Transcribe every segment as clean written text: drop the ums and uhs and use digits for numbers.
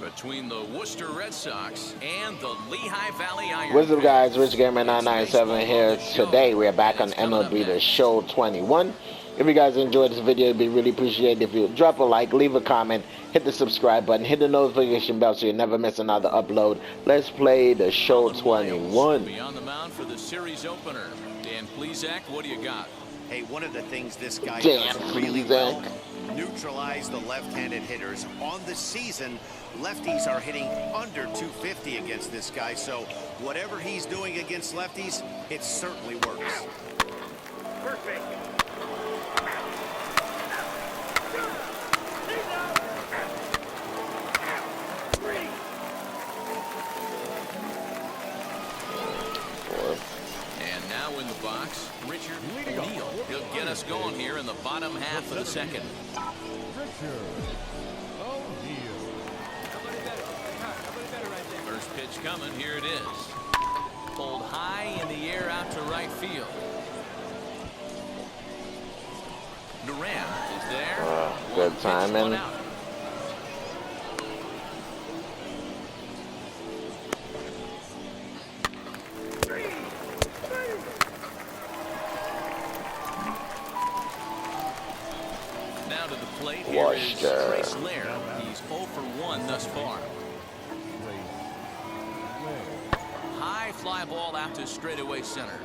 between the Worcester Red Sox and the Lehigh Valley Iron. What's up, guys? Rich Gamer 997 here. Today we are back on MLB The Show 21. If you guys enjoyed this video, it'd be really appreciated if you would drop a like, leave a comment, hit the subscribe button, hit the notification bell so you never miss another upload. Let's play The Show 21. Be on the mound for the series opener. Dan Plesac, what do you got? Hey, one of the things this guy does really well, neutralize the left-handed hitters. On the season, lefties are hitting under 250 against this guy, so whatever he's doing against lefties, it certainly works. Perfect. In the box, Richard O'Neill. He'll get us going here in the bottom half of the second. First pitch coming. Here it is. Pulled high in the air out to right field. Duran is there. Good timing. Now to the plate, here is Trace Lair. He's 0 for 1 thus far. High fly ball out to straightaway center.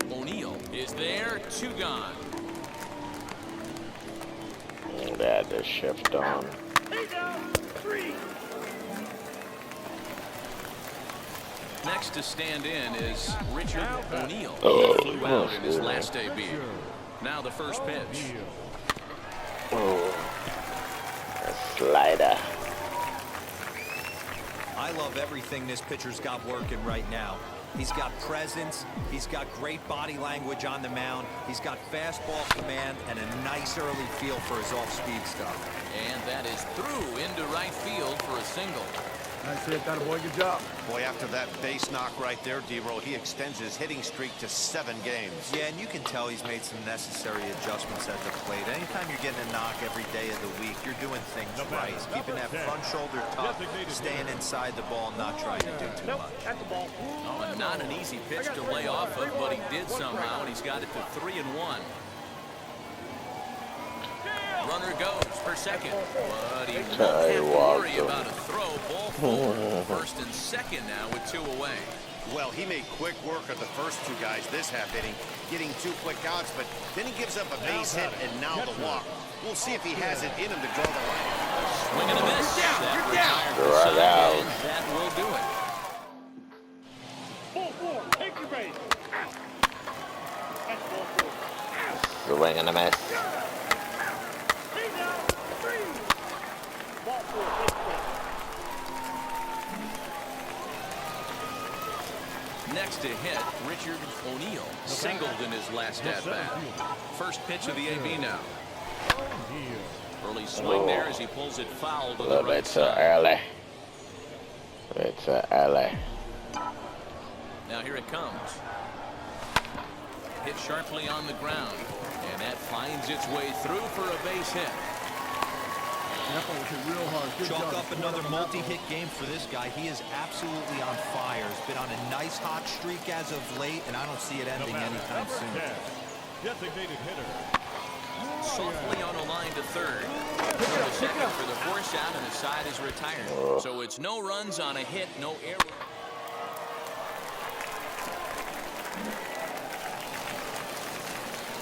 O'Neill is there, 2 gone. They had to shift on. Next to stand in is Richard O'Neill. He flew out in his last debut. Now the first pitch. Oh, a slider. I love everything this pitcher's got working right now. He's got presence, he's got great body language on the mound, he's got fastball command, and a nice early feel for his off-speed stuff. And that is through into right field for a single. Nice hit, that boy. Good job. Boy, after that base knock right there, D-Roll, he extends his hitting streak to 7 games. Yeah, and you can tell he's made some necessary adjustments at the plate. Anytime you're getting a knock every day of the week, you're doing things right. Keeping that front shoulder tucked, staying inside the ball, not trying to do too much. Oh, and not an easy pitch to lay off of, but he did somehow, and he's got it to 3-1. Runner goes for second, but he won't have to worry about a throw. Ball forward. First and second now with 2 away. Well, he made quick work of the first 2 guys this half inning, getting 2 quick outs, but then he gives up a base hit and now the walk. We'll see if he has it in him to draw the line. Swing and a miss. You're out. That will do it. Take your base. Swing and a miss. Next to hit, Richard O'Neill singled in his last at-bat. First pitch of the AB now. Early swing there as he pulls it foul to the right side. Early. It's early. Now here it comes. Hit sharply on the ground, and that finds its way through for a base hit. Real hard. Chalk up another multi-hit game for this guy. He is absolutely on fire. He's been on a nice hot streak as of late, and I don't see it ending anytime soon. Designated hitter. Softly on a line to third. The second for the force out, and the side is retired. So it's no runs on a hit, no error.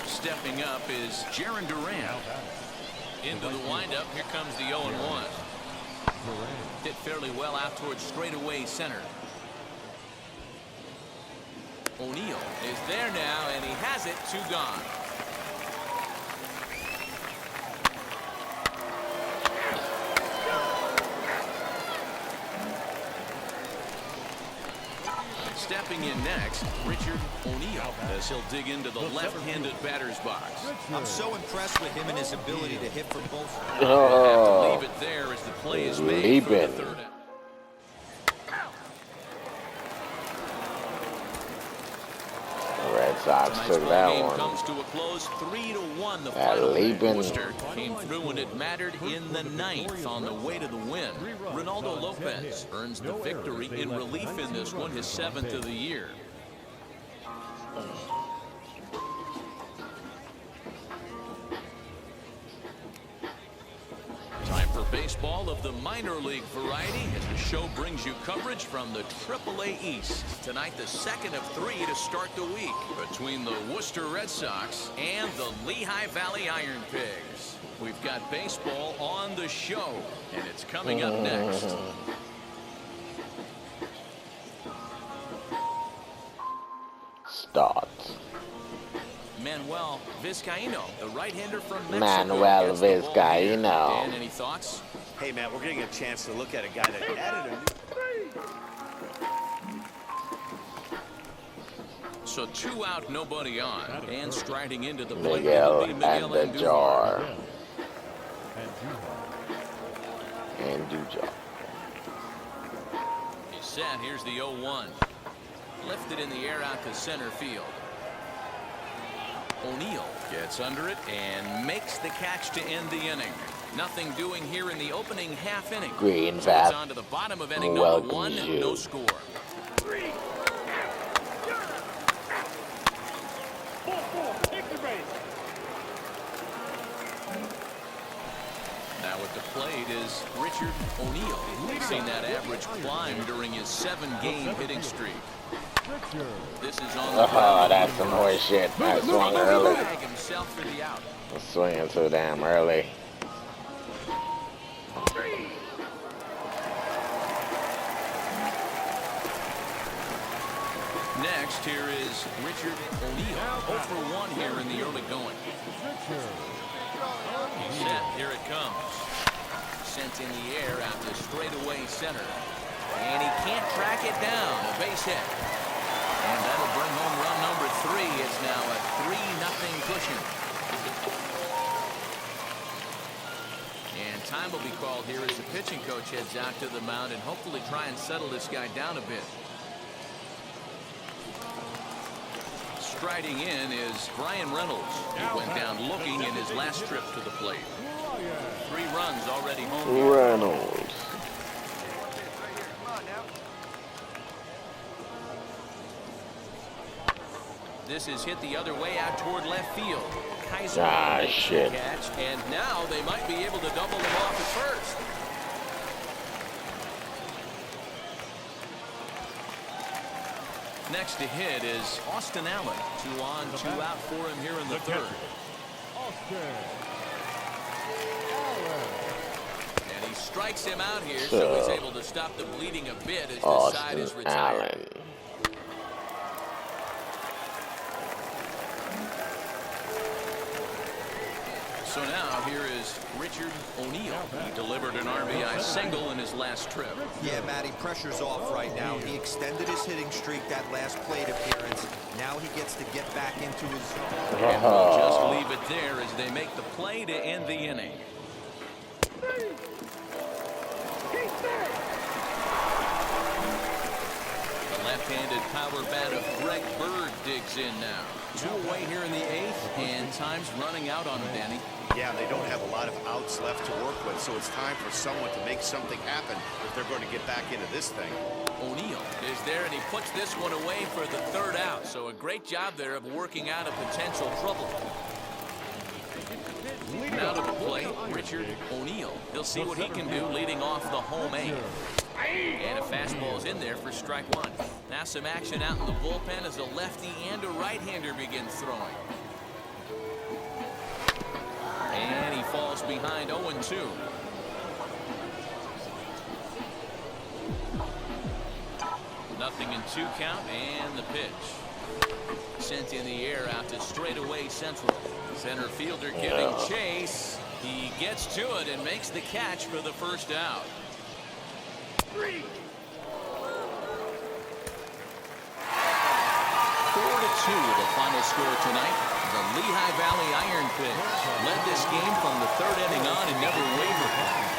Stepping up is Jaron Duran. Into the windup, here comes the 0-1. Hit fairly well out towards straightaway center. O'Neill is there now, and he has it, 2 gone. Stepping in next, Richard O'Neill, as he'll dig into the left-handed batter's box. I'm so impressed with him and his ability to hit from both. We'll have to leave it there as the play is made for the third out. Red Sox Houck took that game one. comes to a close, 3-1. The That final. leaping. Worcester came through when it mattered in the ninth on the way to the win. Ronaldo Lopez earns the victory in relief in this one, his 7th of the year. Time for baseball of the minor league variety as the show brings you coverage from the AAA East. Tonight, the second of 3 to start the week between the Worcester Red Sox and the Lehigh Valley Iron Pigs. We've got baseball on the show, and it's coming up next. Start. Manuel Vizcaino, the right-hander from Mexico. Manuel gets the ball here. Vizcaino. Dan, any thoughts? Hey, man, we're getting a chance to look at a guy that added a new... So 2 out, nobody on. And striding into the plate, Miguel it'll be Miguel and the Andujar. jar. And Dujar. He's set. Here's the 0-1. Lifted in the air out to center field. O'Neill gets under it and makes the catch to end the inning. Nothing doing here in the opening half inning. Green So Bat it's on to the bottom of inning number 1. welcomes you. No score. Now at the plate is Richard O'Neill. We've seen that average climb during his 7-game hitting streak. This is on the Oh, that's some horse shit. I swung early. himself for the out. I'm swinging so damn early. Next, here is Richard O'Neill. 0 for 1 here in the early going. Set, here it comes. Sent in the air out to straightaway center. And he can't track it down. A base hit. And that'll bring home run number 3. It's now a 3-0 cushion. And time will be called here as the pitching coach heads out to the mound and hopefully try and settle this guy down a bit. Striding in is Brian Reynolds. He went down looking in his last trip to the plate. 3 runs already home here. Reynolds. This is hit the other way out toward left field. Kaiser makes the shit. catch, and now they might be able to double him off at first. Next to hit is Austin Allen. 2 on, 2 out for him here in the third. And he strikes him out here, so he's able to stop the bleeding a bit as the side is Austin retired. Allen. So now here is Richard O'Neill. He delivered an RBI single in his last trip. Yeah, Matty, pressure's off right now. He extended his hitting streak that last plate appearance. Now he gets to get back into his zone. And we'll just leave it there as they make the play to end the inning. The left-handed power bat of Greg Bird digs in now. 2 away here in the 8th, and time's running out on him, Danny. Yeah, they don't have a lot of outs left to work with, so it's time for someone to make something happen if they're going to get back into this thing. O'Neill is there, and he puts this one away for the 3rd out. So a great job there of working out a potential trouble. Now to the plate, Richard O'Neill. He'll see what he can do leading off the home 8. And a fastball is in there for strike 1. Now some action out in the bullpen as a lefty and a right-hander begins throwing. And he falls behind 0-2. Nothing in 2 count, and the pitch. Sent in the air out to straightaway central. Center fielder giving chase. He gets to it and makes the catch for the 1st out. 4-2 the final score tonight. The Lehigh Valley Iron Pigs led this game from the 3rd inning on and never wavered.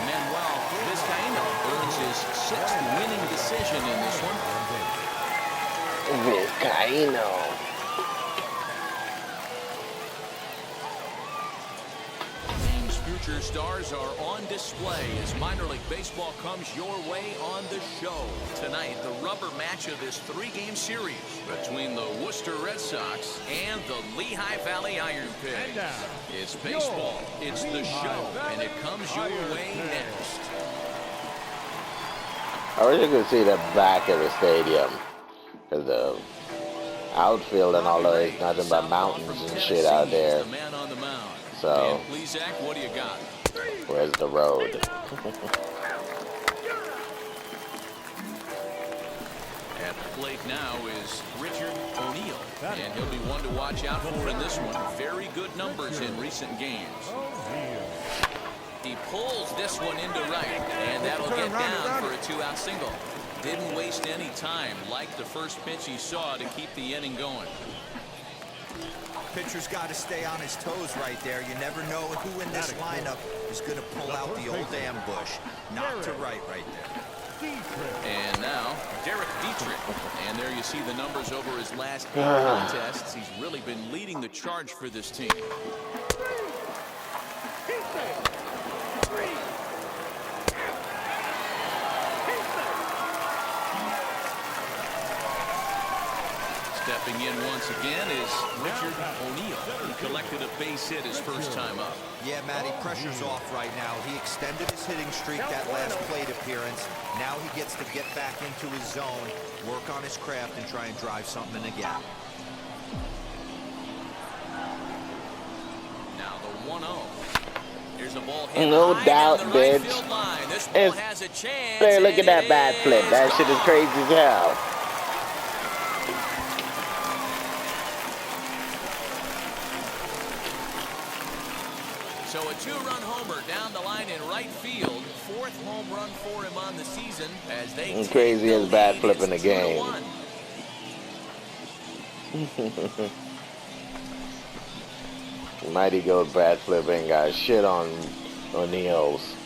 Manuel Vizcaino earns his 6th winning decision in this one. Vizcaino. future stars are on display as minor league baseball comes your way on the show. Tonight, the rubber match of this three-game series between the Worcester Red Sox and the Lehigh Valley Iron Pigs. It's baseball, it's the show, and it comes your way next. I wish you could see the back of the stadium. Because the outfield and all that is nothing but mountains and shit out there. So, What do you got? Where's the road? At the plate now is Richard O'Neill, and he'll be one to watch out for in this one. Very good numbers in recent games. He pulls this one into right, and that'll get down for a two-out single. Didn't waste any time, like the first pitch he saw, to keep the inning going. Pitcher's got to stay on his toes right there. You never know who in this lineup is going to pull out the old ambush. Knock to right there. And now, Derek Dietrich. And there you see the numbers over his last 8 contests. He's really been leading the charge for this team. Stepping in once again is Richard O'Neill. He collected a base hit his first time up. Yeah, Matty, pressure's off right now. He extended his hitting streak that last plate appearance. Now he gets to get back into his zone, work on his craft, and try and drive something in the gap. Now the 1-0. Here's a ball hit No high doubt, down the right bitch. field line. This ball has a chance. Hey, look at and that it bat flip. is. That shit is crazy as hell. So a 2-run homer down the line in right field. 4th home run for him on the season as they take Crazy the as bat lead. flip in the It's game. 2-1. Mighty Goat bat flip ain't got shit on O'Neill's.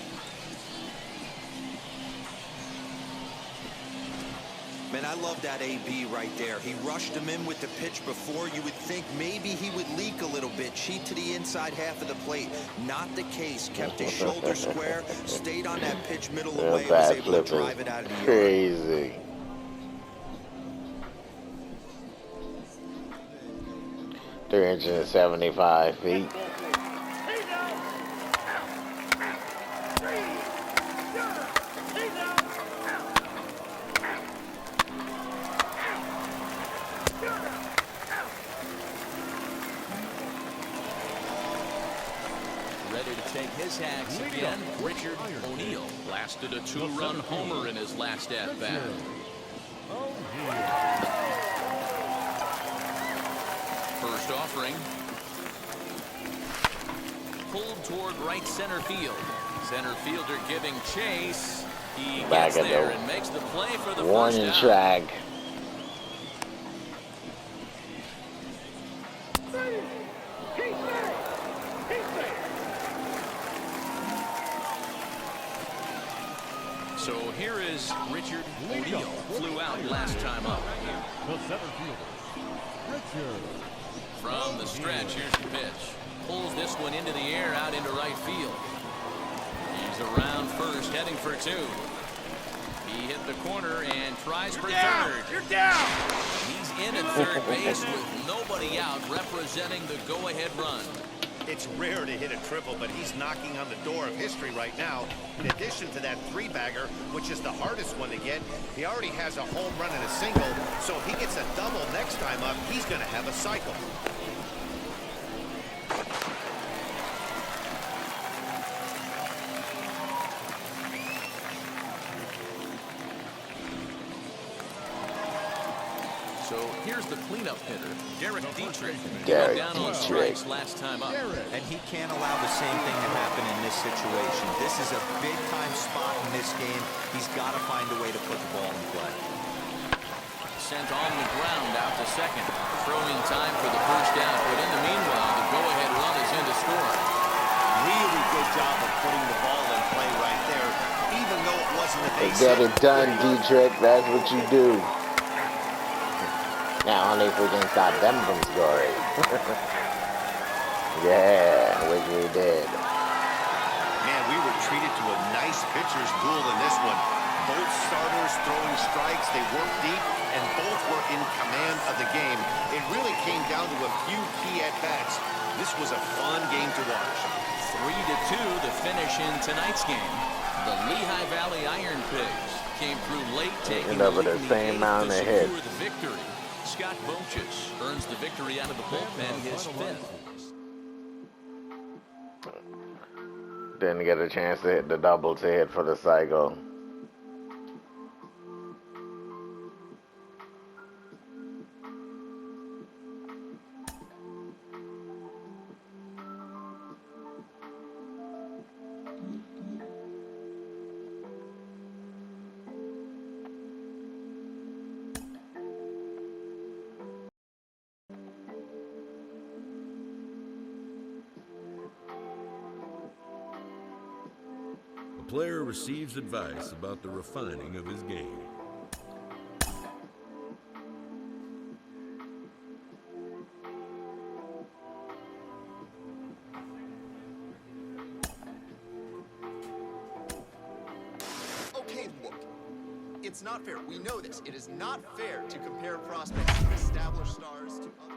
Man, I love that AB right there. He rushed him in with the pitch before. You would think maybe he would leak a little bit, cheat to the inside half of the plate. Not the case. Kept his shoulder square, stayed on that pitch middle away, and was able to drive it out of the yard. Crazy. $375 feet. Ready to take his hacks again. Richard O'Neill blasted a 2-run homer in his last at-bat. First offering. Pulled toward right center field. Center fielder giving chase. He Back gets at there the and makes the play for the warning first down. track. So here is Richard O'Neill. Flew out last time up. The center fielder, Richard. From the stretch, here's the pitch. Pulls this one into the air out into right field. He's around first, heading for 2. He hit the corner and tries for third. You're down. He's in at third base with nobody out, representing the go-ahead run. It's rare to hit a triple, but he's knocking on the door of history right now. In addition to that 3-bagger, which is the hardest one to get, he already has a home run and a single. So if he gets a double next time up, he's going to have a cycle. So here's the cleanup hitter, Derek Dietrich. Derek Down on Dietrich. strikes last time up. And he can't allow the same thing to happen in this situation. This is a big-time spot in this game. He's got to find a way to put the ball in play. Sent on the ground out to second. Throwing time for the first down, but in the meanwhile, the go-ahead run is in to score. Really good job of putting the ball in play right there, even though it wasn't a base Get hit. it done, Dietrich. That's what you do. Now, only if we can stop them from scoring. Yeah, which we did. we were treated to a nice pitcher's duel in this one. Both starters throwing strikes, they worked deep, and both were in command of the game. It really came down to a few key at-bats. This was a fun game to watch. 3-2 the finish in tonight's game. The Lehigh Valley Iron Pigs came through late, taking over the the lead in same the amount eighth of to hits. secure the victory. Scott Bochus earns the victory out of the bullpen, his fifth. Didn't get a chance to hit the double to hit for the cycle. A player receives advice about the refining of his game. Okay, look. It's not fair. We know this. It is not fair to compare prospects to established stars to other.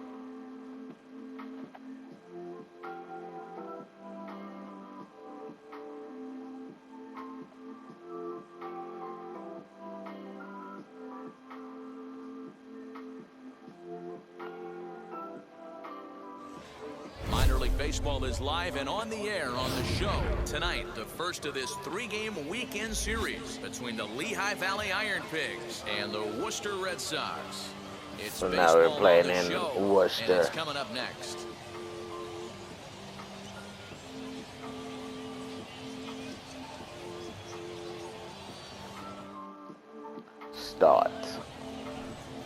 Minor League Baseball is live and on the air on the show. Tonight, the first of this three-game weekend series between the Lehigh Valley Iron Pigs and the Worcester Red Sox. It's So now we're baseball playing on the in show, Worcester. and it's coming up next. Start.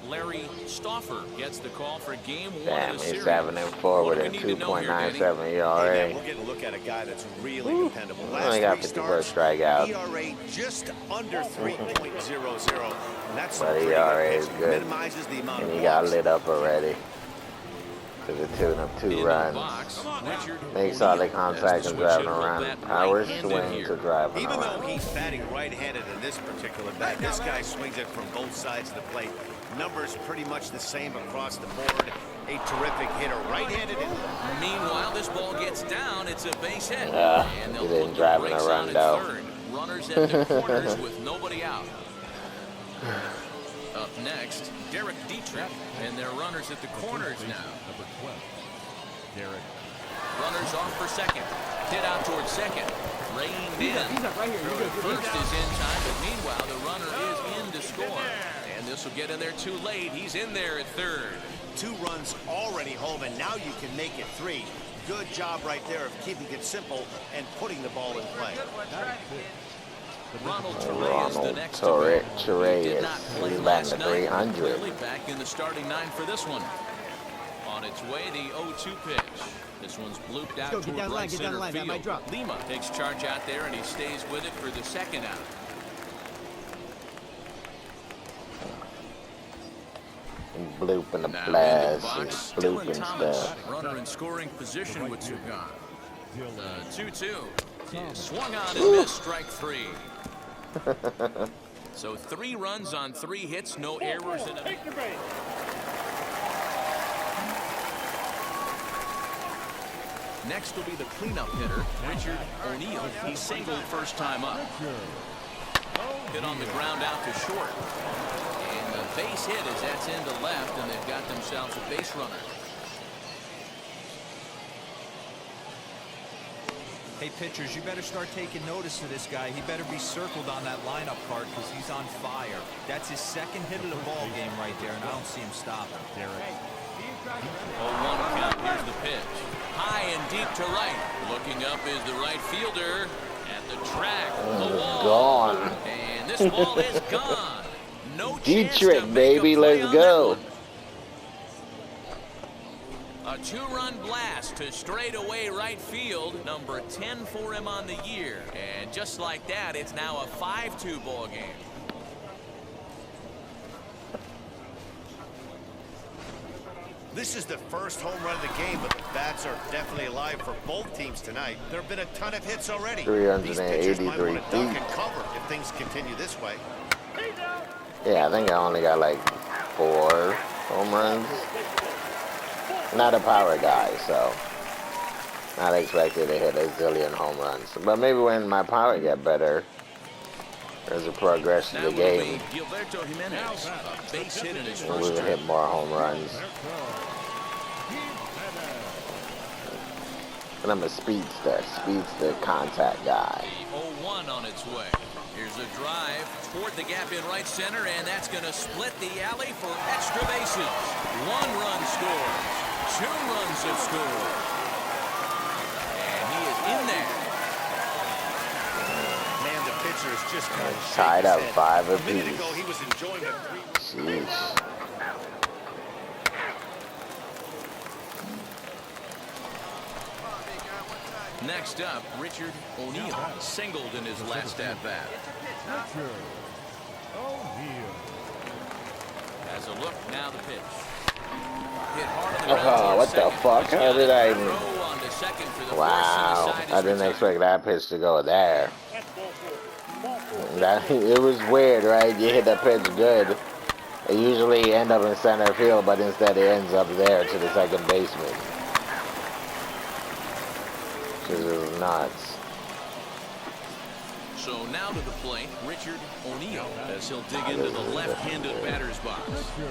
Larry Stauffer gets the call for game one Damn, of the he's series. 7-4 What with do a we need to know here, Danny? 2.97 Hey, ERA. man, we're getting a look at a guy that's really dependable. Only got 51 strikeouts. ERA just under 3.00. And that's But pretty ERA good is pitching. good. Minimizes the amount And of he got walks. lit up already. To the tune of In 2 the runs. box, Richard Makes solid O'Neill contact has to and switch driving in with around. that Power right-handed swing here. to driving Even though around. he's batting right-handed in this particular bat, this guy swings it from both sides of the plate. Numbers pretty much the same across the board. A terrific hitter, right-handed. Meanwhile, this ball gets down. It's a base hit. Yeah, and he they'll didn't put the drive in a brakes on run, at though. third. Runners at the corners with nobody out. Up next, Derek Dietrich. And they're runners at the corners now. Number 12, Derek. Runners off for second. Hit out towards second. Reined in. right here. First is in time, but meanwhile, the runner is in to score. And this will get in there too late. He's in there at third. 2 runs already home, and now you can make it 3. Good job right there of keeping it simple and putting the ball in play. Ronald Torre is the Ronald next Torre to go. He did is not play he's last batting night. 300. Clearly back in the starting 9 for this one. On its way, the 0-2 pitch. This one's blooped out go, get toward down the line, right get down center the line, that might field. drop. Lima takes charge out there, and he stays with it for the second out. Bloop in the Now in the blast. box, He's Dylan blooping Thomas, stuff. runner in scoring position with Sugan. Dylan. 2-2. Swung on and missed, strike 3. So 3 runs on 3 hits, no errors in a... Next will be the cleanup hitter, Richard O'Neill. He singled first time up. Hit on the ground out to short. And the base hit as that's into left, and they've got themselves a base runner. Hey, pitchers, you better start taking notice of this guy. He better be circled on that lineup card because he's on fire. That's his second hit of the ball game right there, and I don't see him stopping. Derek. 0-1 count. Here's the pitch. High and deep to right. Looking up is the right fielder at the track. The wall. Gone. And this ball is gone. No chance to Dietrich, make baby, a play let's on go. that one. A 2-run blast to straightaway right field. Number 10 for him on the year. And just like that, it's now a 5-2 ball game. This is the first home run of the game, but the bats are definitely alive for both teams tonight. There have been a ton of hits already. 383 might want to duck feet. and cover if things continue this way. Yeah, I think I only got like 4 home runs. Not a power guy, so not expected to hit a zillion home runs. But maybe when my power get better, there's a progression to the game. Gilberto Jimenez, a base hit in his And first we will trip. hit more home runs. And I'm a speedster contact guy. The 0-1 on its way. Here's a drive toward the gap in right center, and that's going to split the alley for extra bases. 1 run scores. 2 runs have scored. And he is in there. Man, the pitcher is just kind of Tied up 5 A minute apiece. ago, he was enjoying a 3. Jeez. Next up, Richard O'Neill singled in his last at-bat. Has a look, now the pitch. Hit hard on the ground Oh, towards what the second. fuck? How did I even... Throw on to second for the Wow, first, and the side I is didn't retired. expect that pitch to go there. It was weird, right? You hit the pitch good. It usually end up in center field, but instead it ends up there to the second baseman. Which is nuts. So now to the plate, Richard O'Neill, as he'll dig into the left-handed batter's box.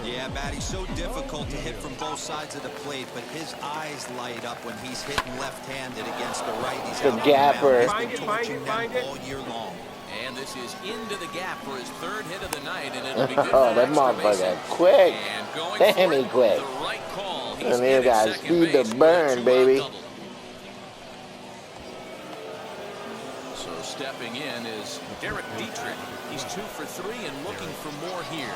Yeah, Matty, so difficult to hit from both sides of the plate, but his eyes light up when he's hitting left-handed against the righties. The gapper. He's been torching them all year long. And this is into the gap for his 3rd hit of the night, and it'll be good Oh, for that extra motherfucker bases. quick. And going Damn, for he it, quick. the right call. He's And you in at got second speed to base with a burn, 2-out baby. double. So stepping in is Derek Dietrich. He's 2 for 3 and looking for more here.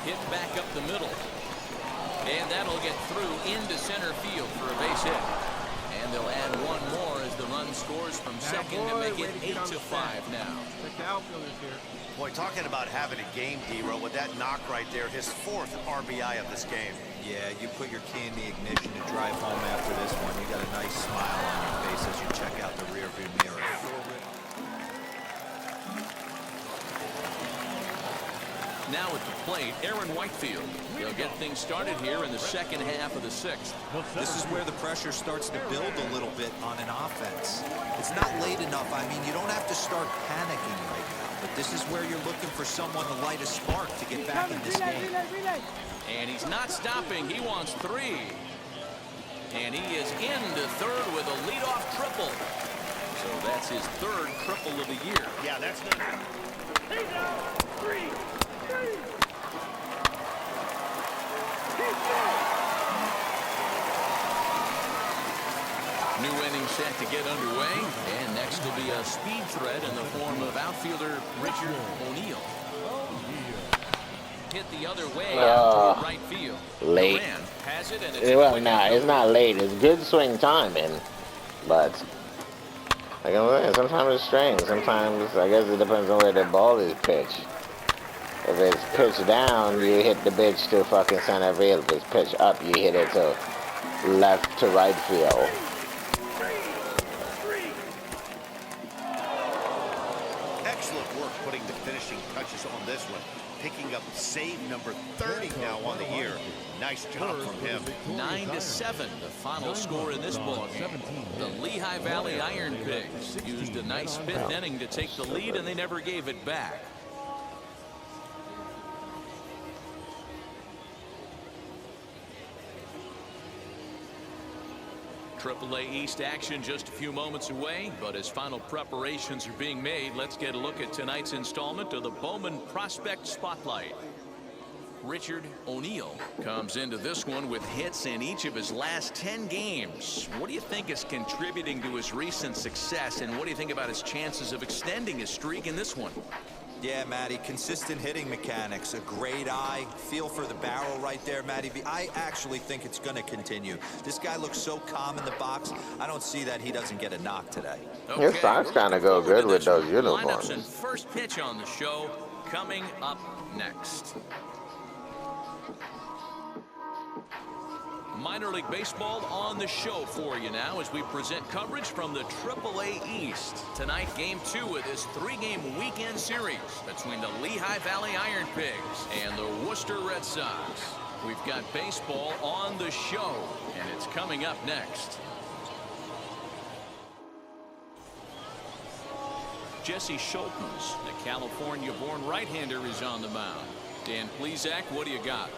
Hit back up the middle. And that'll get through into center field for a base hit. And they'll add 1 more as the run scores from second to make it 8-5 now. Boy, talking about having a game, D-Row, with that knock right there, his 4th RBI of this game. Yeah, you put your key in the ignition to drive home after this one. You got a nice smile on your face as you check out the rearview mirror. Now at the plate, Aaron Whitefield. They'll get things started here in the second half of the 6th. This is where the pressure starts to build a little bit on an offense. It's not late enough. I mean, you don't have to start panicking right now, but this is where you're looking for someone to light a spark to get back in this game. And he's not stopping. He wants 3. And he is into 3rd with a leadoff triple. So that's his 3rd triple of the year. Yeah, that's good. New inning set to get underway. And next will be a speed threat in the form of outfielder Richard O'Neill. Hit the other way out toward right field. Late. Duran has it, and it's Well, nah, it's not late. It's good swing timing, but like I'm saying, sometimes it's strange. Sometimes I guess it depends on where the ball is pitched. If it's pitched down, you hit the bitch to fucking center field. If it's pitched up, you hit it to left to right field. Excellent work putting the finishing touches on this one. Picking up save number 30 now on the year. Nice job from him. 9-7, the final score in this ball game. The Lehigh Valley Iron Pigs used a nice 5th inning to take the lead, and they never gave it back. AAA East action just a few moments away, but as final preparations are being made, let's get a look at tonight's installment of the Bowman Prospect Spotlight. Richard O'Neill comes into this one with hits in each of his last 10 games. What do you think is contributing to his recent success, and what do you think about his chances of extending his streak in this one? Yeah, Matty, consistent hitting mechanics, a great eye, feel for the barrel right there, Matty. I actually think it's going to continue. This guy looks so calm in the box. I don't see that he doesn't get a knock today. His socks kind of go good with those Lineups and uniforms. first pitch on the show coming up next. Minor League Baseball on the show for you now as we present coverage from the AAA East. Tonight, Game 2 of this 3-game weekend series between the Lehigh Valley Iron Pigs and the Worcester Red Sox. We've got baseball on the show, and it's coming up next. Jesse Schultens, the California-born right-hander, is on the mound. Dan Plesac, what do you got?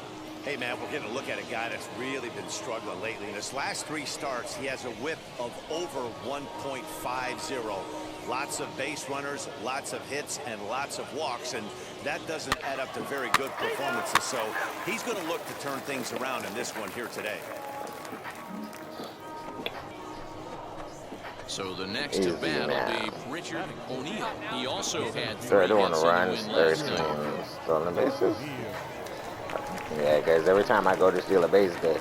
Hey, man, we're getting a look at a guy that's really been struggling lately. In his last 3 starts, he has a whip of over 1.50. Lots of base runners, lots of hits, and lots of walks, and that doesn't add up to very good performances. So he's going to look to turn things around in this one here today. So the next to bat will be Richard O'Neill. He also had 3 third one hits runs, in the win last 13 night. stolen bases. Yeah, because every time I go to steal a base, the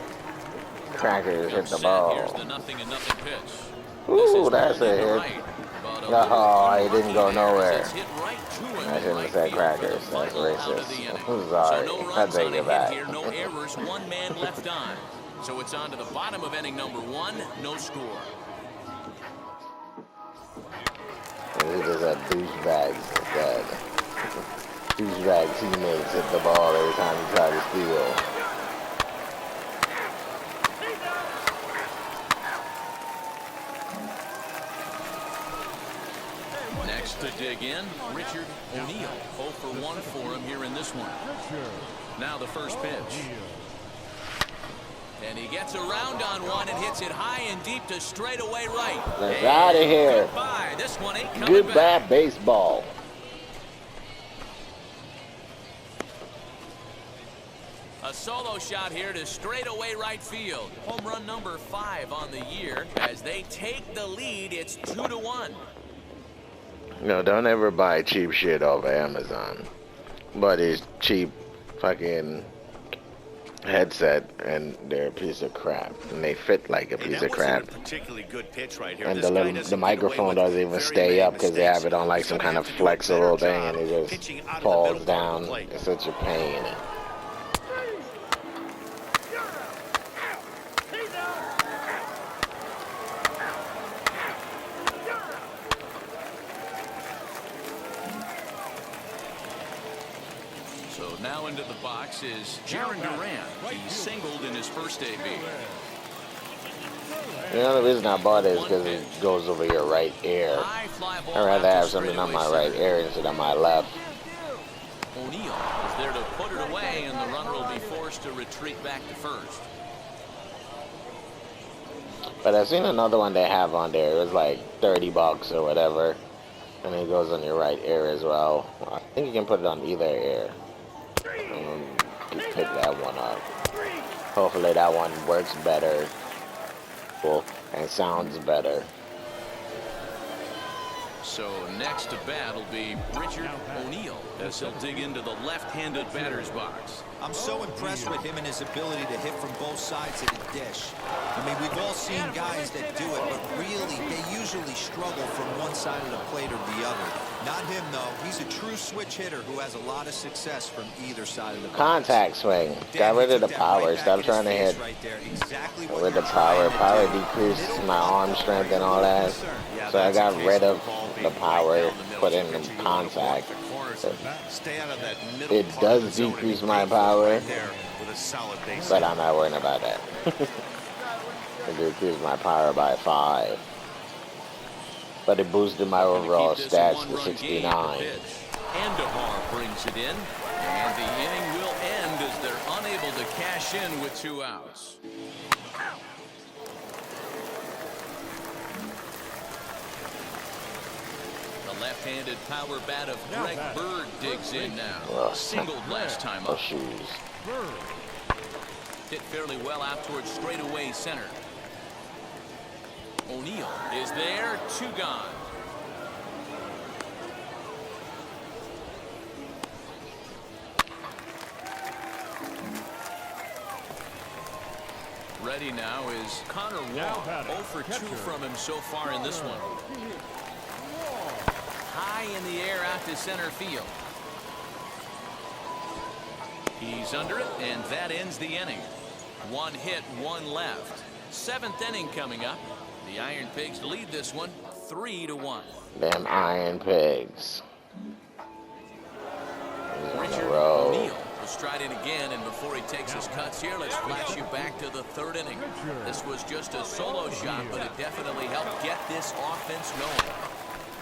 crackers hit the ball. Here's the 0-0 pitch. Ooh, that's a hit. Oh, it didn't go nowhere. I shouldn't have said crackers. That's racist. I'm sorry. I take it back. No errors, 1 man left on. So it's on to the bottom of inning number 1, no score. He just had douchebags instead. Douchebag teammates hit the ball every time he tried to steal. Next to dig in, Richard O'Neill. 0 for 1 for him here in this one. Now the first pitch. And he gets around on one and hits it high and deep to straightaway right. Let's out of here. Goodbye. This one ain't coming Goodbye, back. baseball. A solo shot here to straightaway right field. Home run number 5 on the year. As they take the lead, it's 2-1. No, don't ever buy cheap shit off of Amazon. But it's cheap fucking headset, and they're a piece of crap, and they fit like a piece of crap. Particularly good pitch right here. And the microphone doesn't even stay up because they have it on like some kind of flexible thing, and it just falls down. It's such a pain. So now into the box is Jaron Duran. He singled in his first AB. The only reason I bought it is because it goes over your right ear. I'd rather have something on my right ear instead of my left. O'Neill is there to put it away, and the runner will be forced to retreat back to first. But I've seen another one they have on there. It was like $30 or whatever. And it goes on your right ear as well. I think you can put it on either ear. Just pick that one up. Hopefully that one works better and sounds better. So next to bat will be Richard O'Neill as he'll dig into the left-handed batter's box. I'm so impressed with him and his ability to hit from both sides of the dish. I mean, we've all seen guys that do it, but really, they usually struggle from one side of the plate or the other. Not him, though. He's a true switch hitter who has a lot of success from either side of the plate. Contact swing. Got rid of the power. Stop trying to hit with the power. Power decreased my arm strength and all that. So I got rid of the power, put in the contact. It does decrease my power, but I'm not worrying about that. It decreased my power by 5. But it boosted my overall stats to 69. Andahar brings it in, and the inning will end as they're unable to cash in with 2 outs. The left-handed power bat of Greg Bird digs in now. Singled last time up. Shoes. Hit fairly well out towards straightaway center. O'Neill is there, 2 gone. Ready now is Connor Wall. 0 for 2 from him so far in this one. High in the air out to center field. He's under it, and that ends the inning. One hit, one left. 7th inning coming up. The Iron Pigs lead this one 3-1. Them Iron Pigs. Richard O'Neill will stride in again, and before he takes his cuts here, let's flash you back to the 3rd inning. This was just a solo shot, but it definitely helped get this offense going.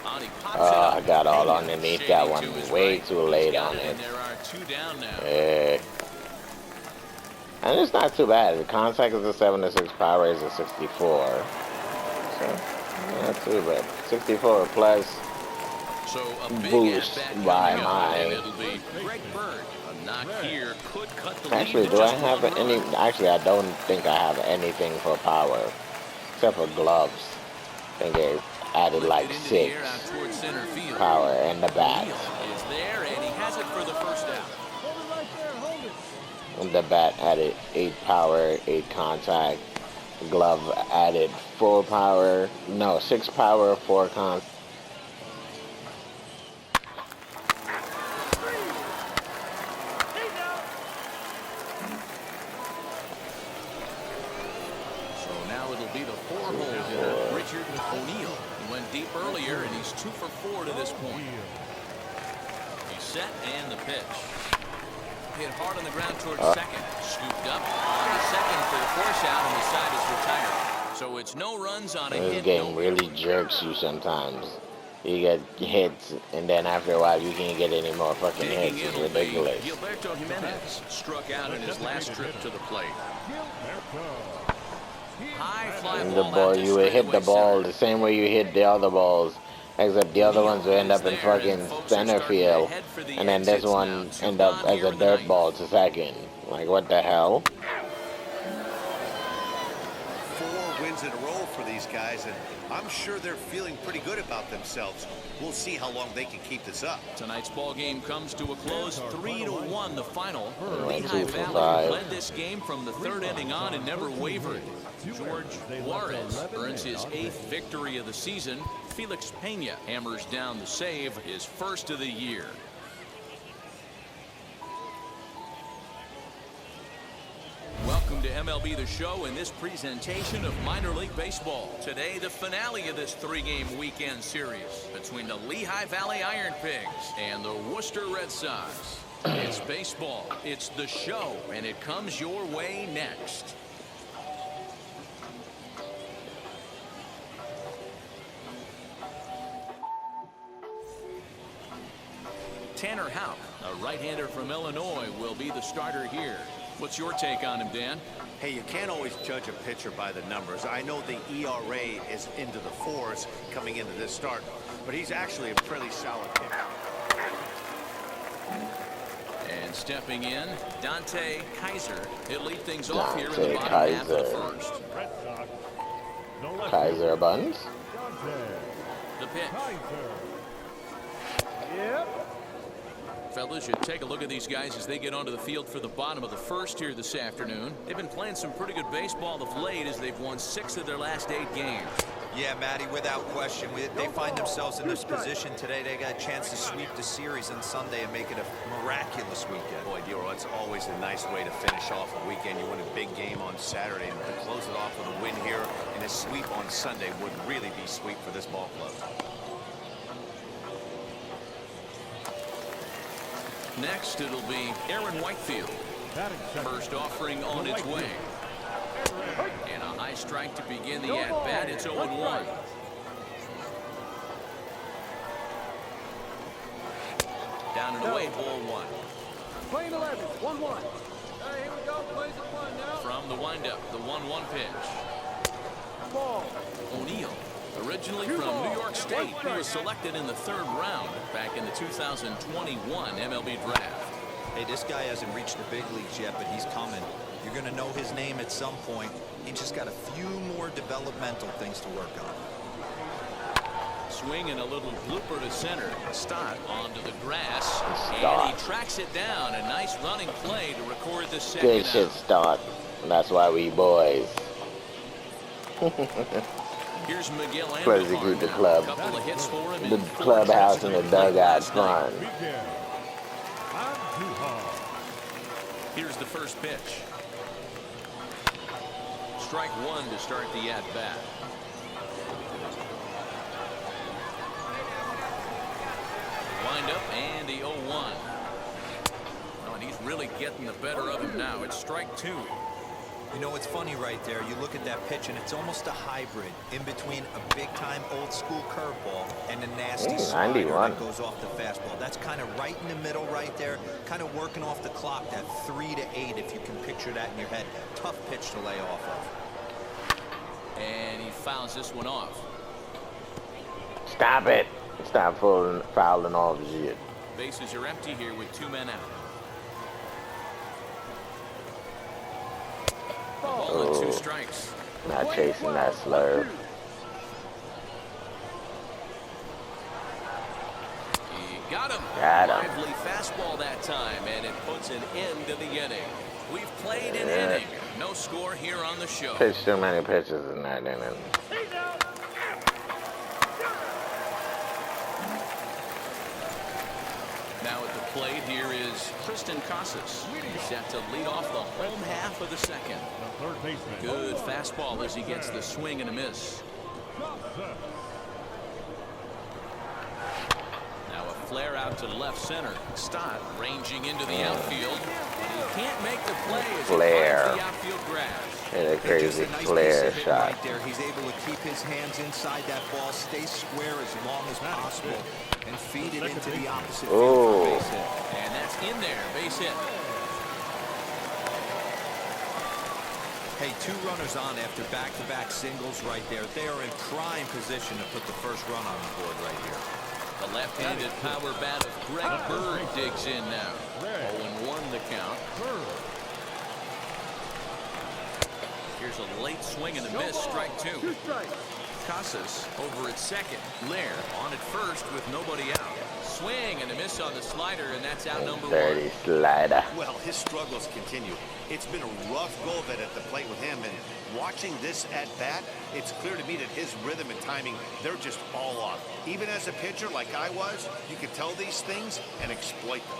I got all underneath that one. Way too late on it. There are 2 down now. Yeah. And it's not too bad. The contact is a 76, power is a 64. So, not too bad. 64 plus so a big boost by my. It'll be Greg Bird. A knock here could cut the Actually, lead do I have any? Actually, I don't think I have anything for power, except for gloves. I think they added like 6 power and the bat. Is there, and he has it for the first out. The bat added 8 power, 8 contact. Glove added 4 power. No, 6 power, 4 contact. So now it'll be the 4-hole hitter, Richard O'Neill. He went deep earlier, and he's 2 for 4 to this point. He's set, and the pitch. Hit hard on the ground towards second. Scooped up on the second for the force out, and the side is retired. So it's no runs on a hit. This game really jerks you sometimes. You get hits, and then after a while, you can't get any more fucking hits. It's ridiculous. Gilberto Jimenez struck out in his last trip to the plate. High fly And the ball ball, out to you would hit the straightaway ball center. the same way you hit the other balls, except the other ones will end up in fucking center field, and then this one end up as a dirt ball to second. Like, what the hell? 4 wins in a row for these guys, and I'm sure they're feeling pretty good about themselves. We'll see how long they can keep this up. Tonight's ball game comes to a close, 3-1 the final. Went Lehigh 2 for Valley 5. led this game from the 3rd inning on and never wavered. George Juarez earns his 8th victory of the season. Felix Pena hammers down the save, his first of the year. Welcome to MLB The Show and this presentation of minor league baseball. Today, the finale of this 3-game weekend series between the Lehigh Valley Iron Pigs and the Worcester Red Sox. It's baseball, it's the show, and it comes your way next. Tanner Houck, a right-hander from Illinois, will be the starter here. What's your take on him, Dan? Hey, you can't always judge a pitcher by the numbers. I know the ERA is into the 4s coming into this start, but he's actually a pretty solid hitter. And stepping in, Dante Kaiser. He'll lead things off here in the bottom half of the first. Kaiser Buns. The pitch. Fellas, you take a look at these guys as they get onto the field for the bottom of the first here this afternoon. They've been playing some pretty good baseball of late as they've won 6 of their last 8 games. Yeah, Matty, without question. They find themselves in this position today. They got a chance to sweep the series on Sunday and make it a miraculous weekend. Boy, Dero, it's always a nice way to finish off a weekend. You win a big game on Saturday, and to close it off with a win here and a sweep on Sunday would really be sweet for this ball club. Next, it'll be Aaron Whitefield. First offering on its way. And a high strike to begin the at-bat. It's 0-1. Down and away, ball 1. Playing 11, 1-1. Here we go, plays the one now. From the windup, the 1-1 pitch. Ball. O'Neill, originally from New York State, he was selected in the 3rd round back in the 2021 MLB draft. Hey, this guy hasn't reached the big leagues yet, but he's coming. You're going to know his name at some point. He just got a few more developmental things to work on. Swing and a little blooper to center. Stott onto the grass. Stott. And he tracks it down. A nice running play to record the second Good shit, out. Stott. That's why we boys. Here's Miguel Prosecute the club. A couple of hits for him The in 4 clubhouse trips and to the plate dugout last night. front. Here's the first pitch. strike one to start the at-bat. Wind up and the 0-1. Oh, and he's really getting the better of him now. It's strike two. You know, it's funny right there. You look at that pitch, and it's almost a hybrid in between a big-time old-school curveball and a nasty slider that goes off the fastball. That's kind of right in the middle right there, kind of working off the clock, that 3 to 8, if you can picture that in your head. Tough pitch to lay off of. And he fouls this one off. Stop it. Stop fouling off shit. Bases are empty here with 2 men out. Ball and 2 strikes. Not chasing that slurve. He got him. Lively fastball that time, and it puts an end to the inning. We've played an inning. No score here on the show. Pitched too many pitches in that inning. Now at the plate here is Tristan Casas. He's set to lead off the home half of the second. Good fastball as he gets the swing and a miss. Now a flare out to left center. Stott ranging into the outfield. But he can't make the play as he finds the outfield grass. And a crazy flare shot. Right there. He's able to keep his hands inside that ball, stay square as long as possible, and feed it into the opposite field for a base hit. And that's in there, base hit. Hey, 2 runners on after back-to-back singles right there. They are in prime position to put the first run on the board right here. The left-handed power bat of Greg Bird digs in now. 0-1 the count. Here's a late swing and a miss, strike 2. Casas over at second. Lair on at first with nobody out. Swing and a miss on the slider, and that's out number 1. Dirty slider. Well, his struggles continue. It's been a rough go of it at the plate with him, and watching this at bat, it's clear to me that his rhythm and timing, they're just all off. Even as a pitcher like I was, you could tell these things and exploit them.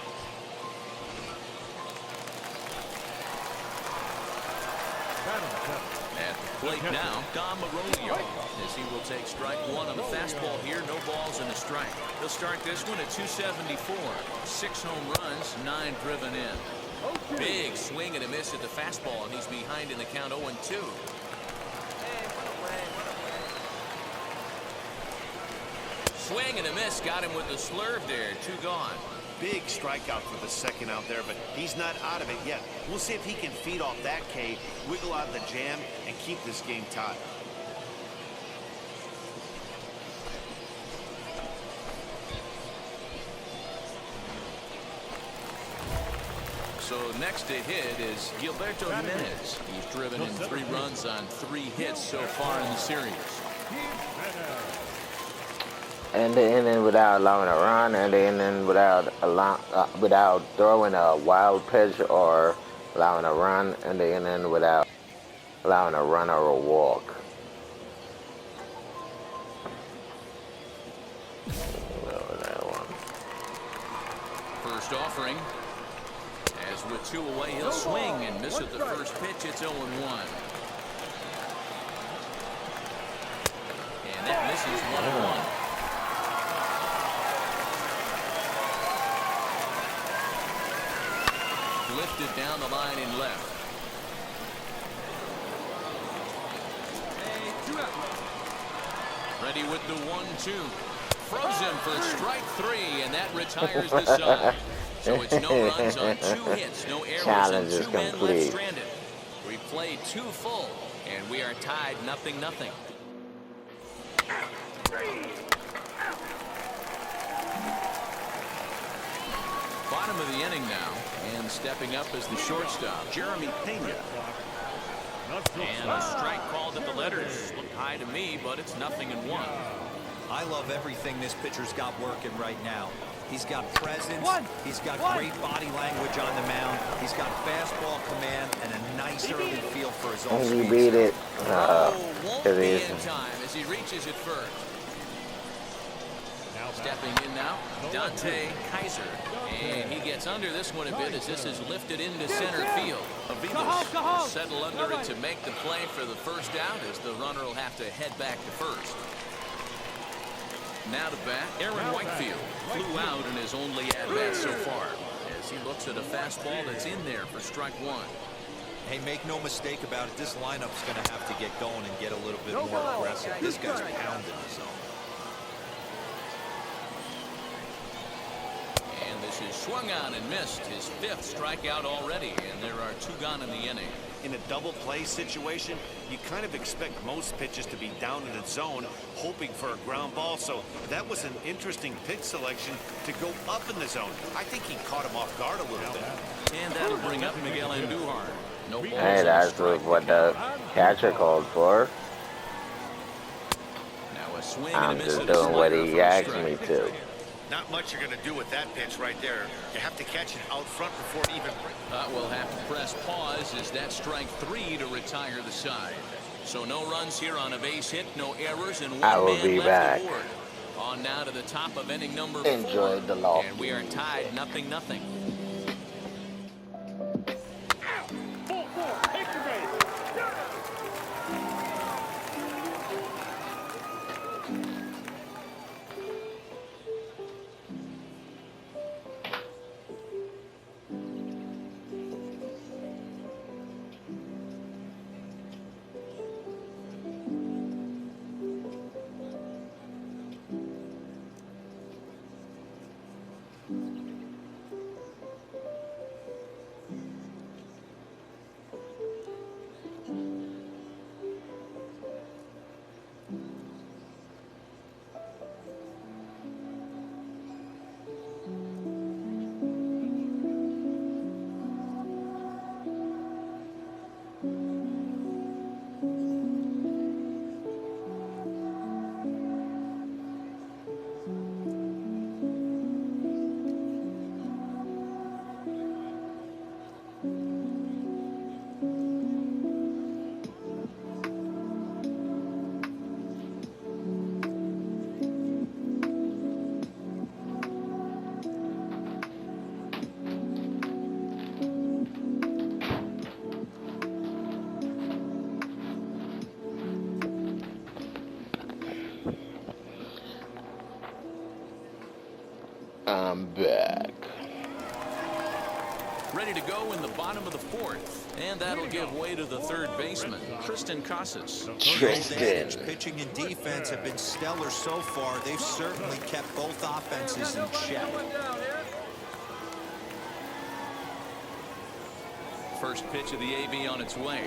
At the plate now, Dom Maronio, as he will take strike 1 on the fastball here. No balls and a strike. He'll start this one at 274. 6 home runs, 9 driven in. Big swing and a miss at the fastball, and he's behind in the count 0-2. Swing and a miss, got him with the slurve there. 2 gone. Big strikeout for the second out there, but he's not out of it yet. We'll see if he can feed off that K, wiggle out of the jam, and keep this game tied. So next to hit is Gilberto Jimenez. He's driven in 3 runs on 3 hits so far in the series. And the inning without allowing a run, and the inning without throwing a wild pitch or allowing a run, and the inning without allowing a run or a walk. First offering. As with 2 away, he'll swing and miss at the first pitch. It's 0-1. And that misses 1-1. Lifted down the line in left. Ready with the 1-2. Throws him for strike 3, and that retires the side. So it's no runs on 2 hits, no errors, and 2 men left stranded. We played 2 full, and we are tied 0-0. Bottom of the inning now, and stepping up as the shortstop, Jeremy Pena. And a strike called at the letters. Looked high to me, but it's 0-1. I love everything this pitcher's got working right now. He's got presence, he's got great body language on the mound, he's got fastball command, and a nice early feel for his own speed. He beat it. Won't be in time as he reaches it first. Stepping in now, Dante Kaiser. And he gets under this one a bit as this is lifted into center field. Avivas will settle under it to make the play for the first out as the runner will have to head back to first. Now to bat, Aaron Whitefield flew out in his only at-bat so far as he looks at a fastball that's in there for strike one. Hey, make no mistake about it, this lineup's going to have to get going and get a little bit more aggressive. This guy's pounding the zone. And this is swung on and missed, his fifth strikeout already, and there are two gone in the inning. In a double play situation, you kind of expect most pitches to be down in the zone, hoping for a ground ball. So that was an interesting pitch selection to go up in the zone. I think he caught him off guard a little bit. And that'll bring up Miguel Andujar. No balls Hey, on that's strike what the catcher called for. Now a swing I'm and a miss just at a doing what slider he for a asked strike. me to. Not much you're going to do with that pitch right there. You have to catch it out front before it even breaks. We'll have to press pause as that strike three to retire the side. So no runs here on a base hit, no errors, and I one will man be left back. aboard. On now to the top of inning number Enjoy 4. the loft. And we are tied 0-0. I'm back. Ready to go in the bottom of the fourth. And that'll give way to the third baseman, Tristan Casas. Tristan. Pitching and defense have been stellar so far. They've certainly kept both offenses in check. First pitch of the AV on its way.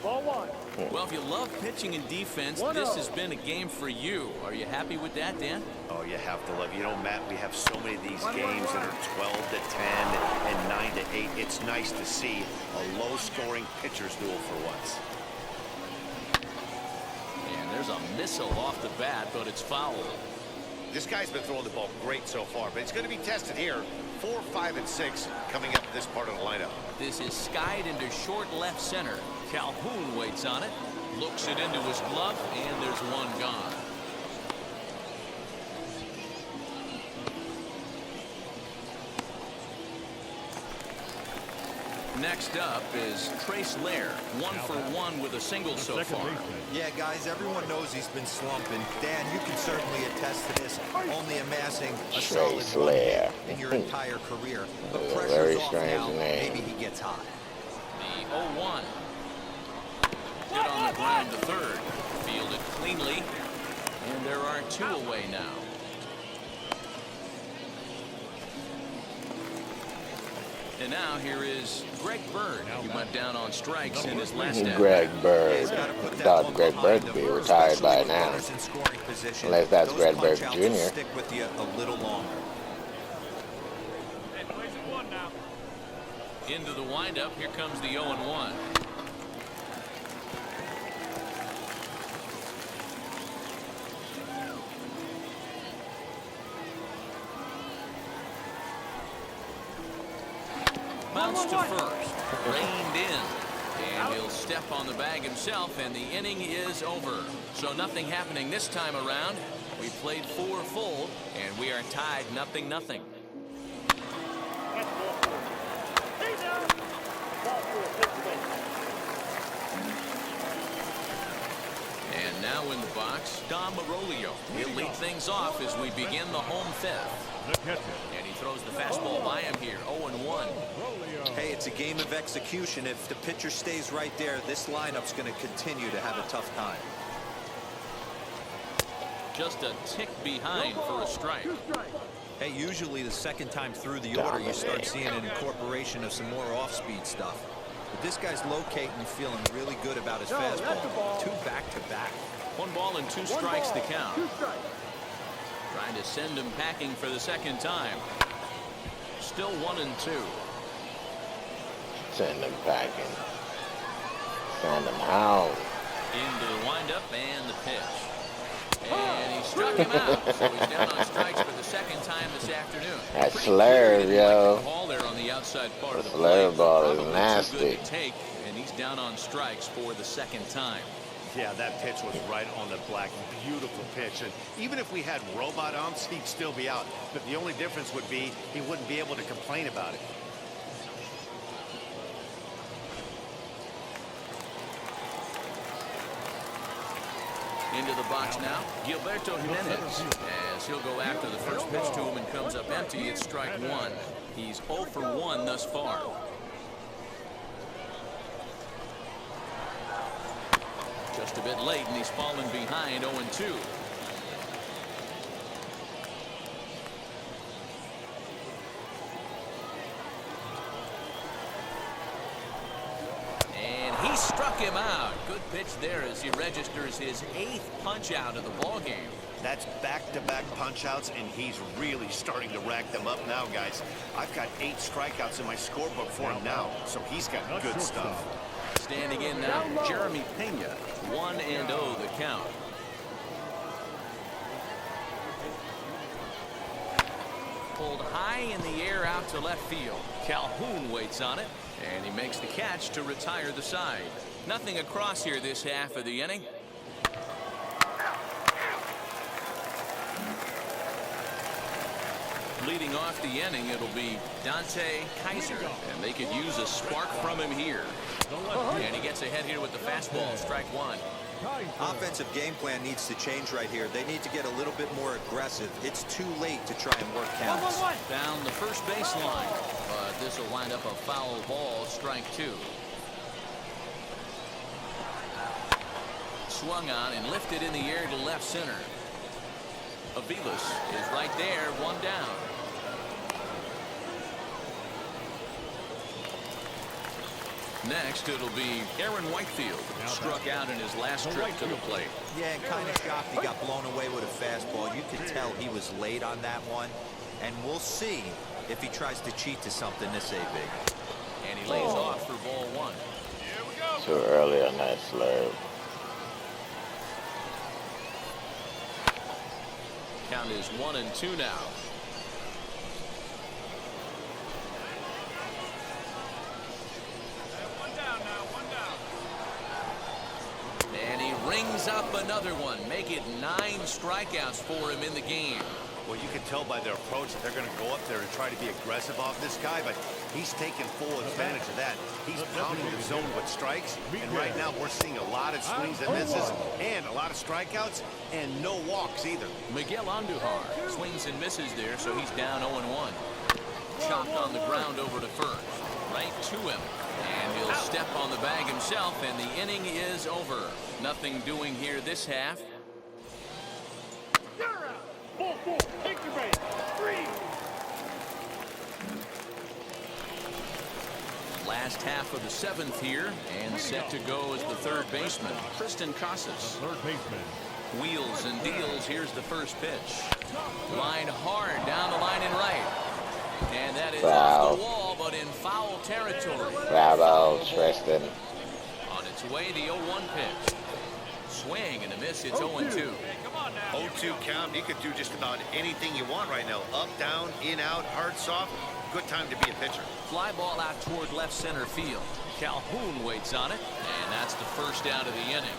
Ball one. Well, if you love pitching and defense, this has been a game for you. Are you happy with that, Dan? Oh, you have to love. You know, Matt, we have so many of these games that are 12-10 and 9-8. It's nice to see a low-scoring pitcher's duel for once. And there's a missile off the bat, but it's foul. This guy's been throwing the ball great so far, but it's going to be tested here. 4, 5, and 6 coming up this part of the lineup. This is skied into short left center. Calhoun waits on it, looks it into his glove, and there's one gone. Next up is Trace Lair, 1 for 1 with a single so far. Yeah, guys, everyone knows he's been slumping. Dan, you can certainly attest to this. Only amassing a solid Trace 1 Lair. hit in your entire career. But That's a pressure's very off strange now. name. Maybe he gets hot. The 0-1. Hit on the ground to third. Fielded cleanly. And there are 2 away now. And now here is Greg Bird. He went down on strikes in his last at-bat. Greg Bird. Thought Greg Bird would be retired by now. Unless that's Greg Bird Jr. Stick with you a little longer. Into the windup. Here comes the 0-1. Bounce to first. Reined in. And he'll step on the bag himself, and the inning is over. So nothing happening this time around. We played 4 full, and we are tied 0-0. And now in the box, Dom Marolio. He'll lead things off as we begin the home 5th. And he throws the fastball by him here, 0-1. Hey, it's a game of execution. If the pitcher stays right there, this lineup's going to continue to have a tough time. Just a tick behind for a strike. Hey, usually the second time through the order, you start seeing an incorporation of some more off-speed stuff. But this guy's locating and feeling really good about his fastball. 2 back-to-back. 1 ball and 2 strikes to count. Trying to send him packing for the second time. Still 1-2. Send him packing. Send him out. Into the windup and the pitch. And he struck him out. So he's down on strikes for the second time this afternoon. That slurve, yo. Ball there on the outside part of the slurve ball is Probably nasty. too good to take, and he's down on strikes for the second time. Yeah, that pitch was right on the black. Beautiful pitch. And even if we had robot umps, he'd still be out. But the only difference would be he wouldn't be able to complain about it. Into the box now, Gilberto Jimenez, as he'll go after the first pitch to him and comes up empty. It's strike 1. He's 0 for 1 thus far. Just a bit late, and he's fallen behind 0-2. He struck him out. Good pitch there as he registers his 8th punch out of the ball game. That's back-to-back punch-outs, and he's really starting to rack them up now, guys. I've got 8 strikeouts in my scorebook for him now, so he's got good stuff. Standing in now, Jeremy Pena, 1-0 the count. Pulled high in the air out to left field. Calhoun waits on it, and he makes the catch to retire the side. Nothing across here this half of the inning. Leading off the inning, it'll be Dante Kaiser, and they could use a spark from him here. And he gets ahead here with the fastball, strike 1. Offensive game plan needs to change right here. They need to get a little bit more aggressive. It's too late to try and work counts. Down the first baseline, but this will wind up a foul ball, strike 2. Swung on and lifted in the air to left center. Aviles is right there, 1 down. Next, it'll be Aaron Whitefield, struck out in his last trip to the plate. Yeah, and kind of shocked he got blown away with a fastball. You could tell he was late on that one. And we'll see if he tries to cheat to something this AB. And he lays off for ball 1. Here we go. Too early on that slurve. Count is 1-2 now. And he rings up another one. Make it 9 strikeouts for him in the game. Well, you can tell by their approach that they're going to go up there and try to be aggressive off this guy, but he's taking full advantage of that. He's pounding the zone with strikes, and right now we're seeing a lot of swings and misses and a lot of strikeouts and no walks either. Miguel Andujar swings and misses there, so he's down 0-1. Chopped on the ground over to first. Right to him. And he'll step on the bag himself, and the inning is over. Nothing doing here this half. Take your base. 3. Last half of the 7th here, and set to go as the third baseman, Tristan Casas. Third baseman. Wheels and deals. Here's the first pitch. Line hard down the line and right. And that is off the wall, but in foul territory. Bravo, Tristan. On its way, the 0-1 pitch. Swing and a miss. It's 0-2. 0-2 count. You could do just about anything you want right now. Up, down, in, out, hard, soft. Good time to be a pitcher. Fly ball out toward left center field. Calhoun waits on it, and that's the first out of the inning.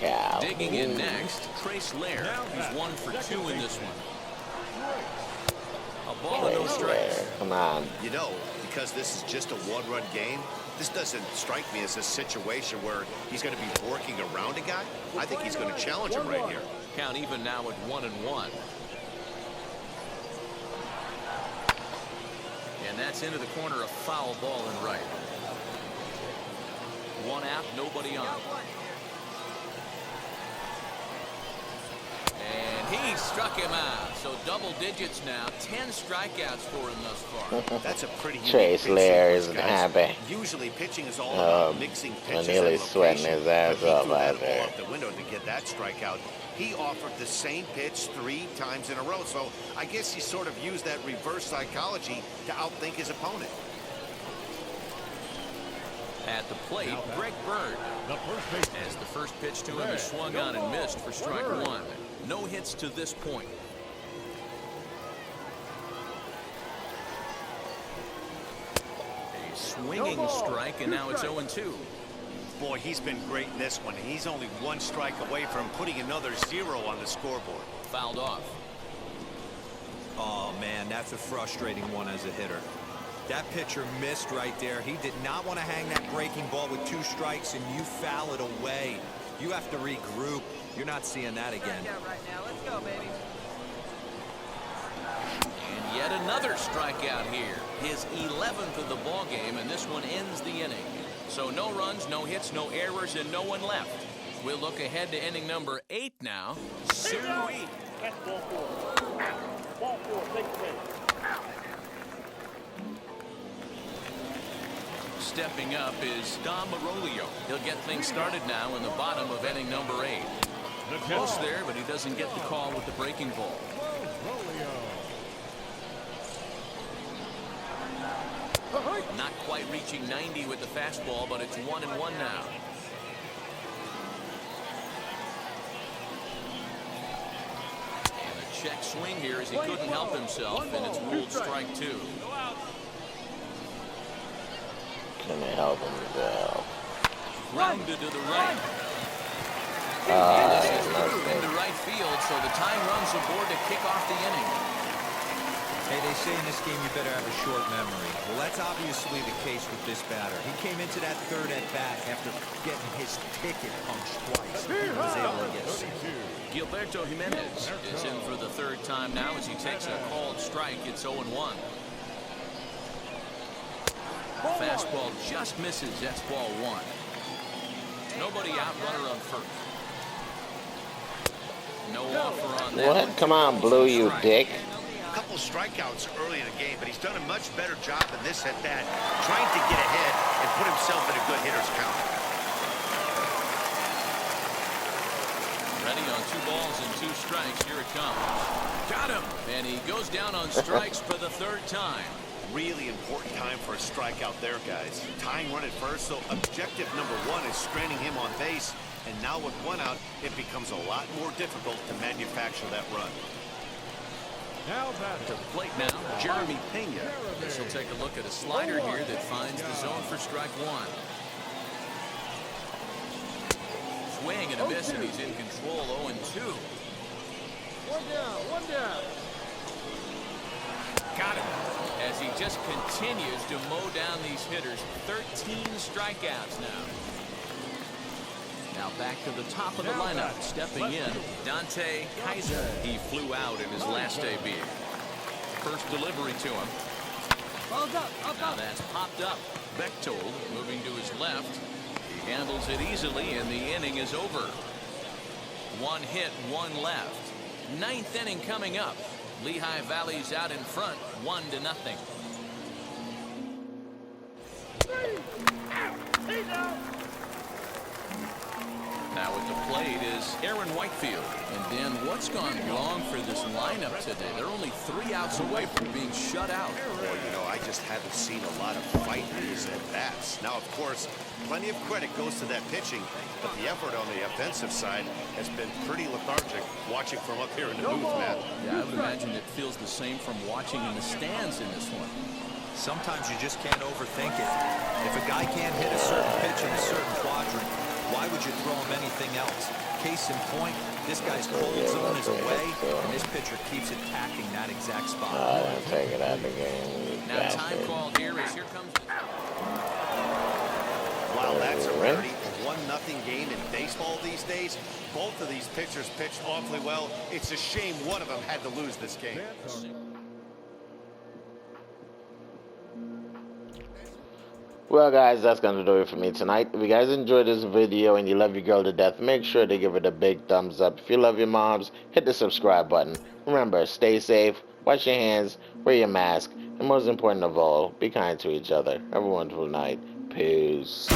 cow. Digging in next, Trace Lair, who's 1 for 2 in this one. A ball and no strikes. Come on. You know, because this is just a one-run game, this doesn't strike me as a situation where he's going to be working around a guy. I think he's going to challenge him right here. Count even now at 1-1. And that's into the corner, a foul ball and right. One out, nobody on. And he struck him out. So double digits now. 10 strikeouts for him thus far. That's a pretty Trace Lair isn't happy. Usually pitching is all about mixing pitches. Nearly sweating his ass off out there. Off the window to get that strikeout. He offered the same pitch 3 times in a row. So I guess he sort of used that reverse psychology to outthink his opponent. At the plate, Greg Bird. As the first pitch to him is swung on and missed for strike 1. No hits to this point. A swinging strike, and now it's 0-2. Boy, he's been great in this one. He's only 1 strike away from putting another 0 on the scoreboard. Fouled off. Oh, man, that's a frustrating one as a hitter. That pitcher missed right there. He did not want to hang that breaking ball with 2 strikes, and you foul it away. You have to regroup. You're not seeing that again. Right now. Let's go, baby. And yet another strikeout here. His 11th of the ball game, and this one ends the inning. So no runs, no hits, no errors, and no one left. We'll look ahead to inning number 8 now. Sue. That's ball 4. Ball 4, take the pitch. Stepping up is Dom Marolio. He'll get things started now in the bottom of inning number 8. Close there, but he doesn't get the call with the breaking ball. Not quite reaching 90 with the fastball, but it's 1-1 now. And a check swing here as he couldn't help himself, and it's ruled strike 2. Can they help himself? Grounded to the right. Into right field, so the tying runs aboard to kick off the inning. Hey, they say in this game you better have a short memory. Well, that's obviously the case with this batter. He came into that third at bat after getting his ticket punched twice. He was able to get sick. Gilberto Jimenez is in for the 3rd time now as he takes a called strike. It's 0-1. Fastball just misses. That's ball 1. Nobody out, runner on first. No offer on that. What? Come on, Blue, you dick. A couple strikeouts early in the game, but he's done a much better job in this at bat, trying to get ahead and put himself in a good hitter's count. Ready on 2 balls and 2 strikes. Here it comes. Got him. And he goes down on strikes for the 3rd time. Really important time for a strikeout there, guys. Tying run at first, so objective number 1 is stranding him on base. And now with 1 out, it becomes a lot more difficult to manufacture that run. Now back to the plate now, Jeremy Pena. This will take a look at a slider here that finds the zone for strike 1. Swing and a miss, and he's in control. 0-2. 1 down. Got him. As he just continues to mow down these hitters. 13 strikeouts now. Now back to the top of the lineup. Stepping in, Dante Kaiser. He flew out in his last AB. First delivery to him. Now that's popped up. Bechtold moving to his left. He handles it easily, and the inning is over. 1 hit, 1 left. 9th inning coming up. Lehigh Valley's out in front, 1-0. Now at the plate is Aaron Whitefield. And Dan, what's gone wrong for this lineup today? They're only 3 outs away from being shut out. Well, you know, I just haven't seen a lot of fight in these at-bats. Now, of course, plenty of credit goes to that pitching, but the effort on the offensive side has been pretty lethargic watching from up here in the booth, man. Yeah, I would imagine it feels the same from watching in the stands in this one. Sometimes you just can't overthink it. If a guy can't hit a certain pitch in a certain quadrant, Why would you throw him anything else? Case in point, this guy's cold zone is away, and this pitcher keeps attacking that exact spot. I didn't take it out of the game. Now time called here as here comes. Wow, that's a rarity. A 1-0 game in baseball these days. Both of these pitchers pitched awfully well. It's a shame one of them had to lose this game. Well, guys, that's going to do it for me tonight. If you guys enjoyed this video and you love your girl to death, make sure to give it a big thumbs up. If you love your moms, hit the subscribe button. Remember, stay safe, wash your hands, wear your mask, and most important of all, be kind to each other. Have a wonderful night. Peace.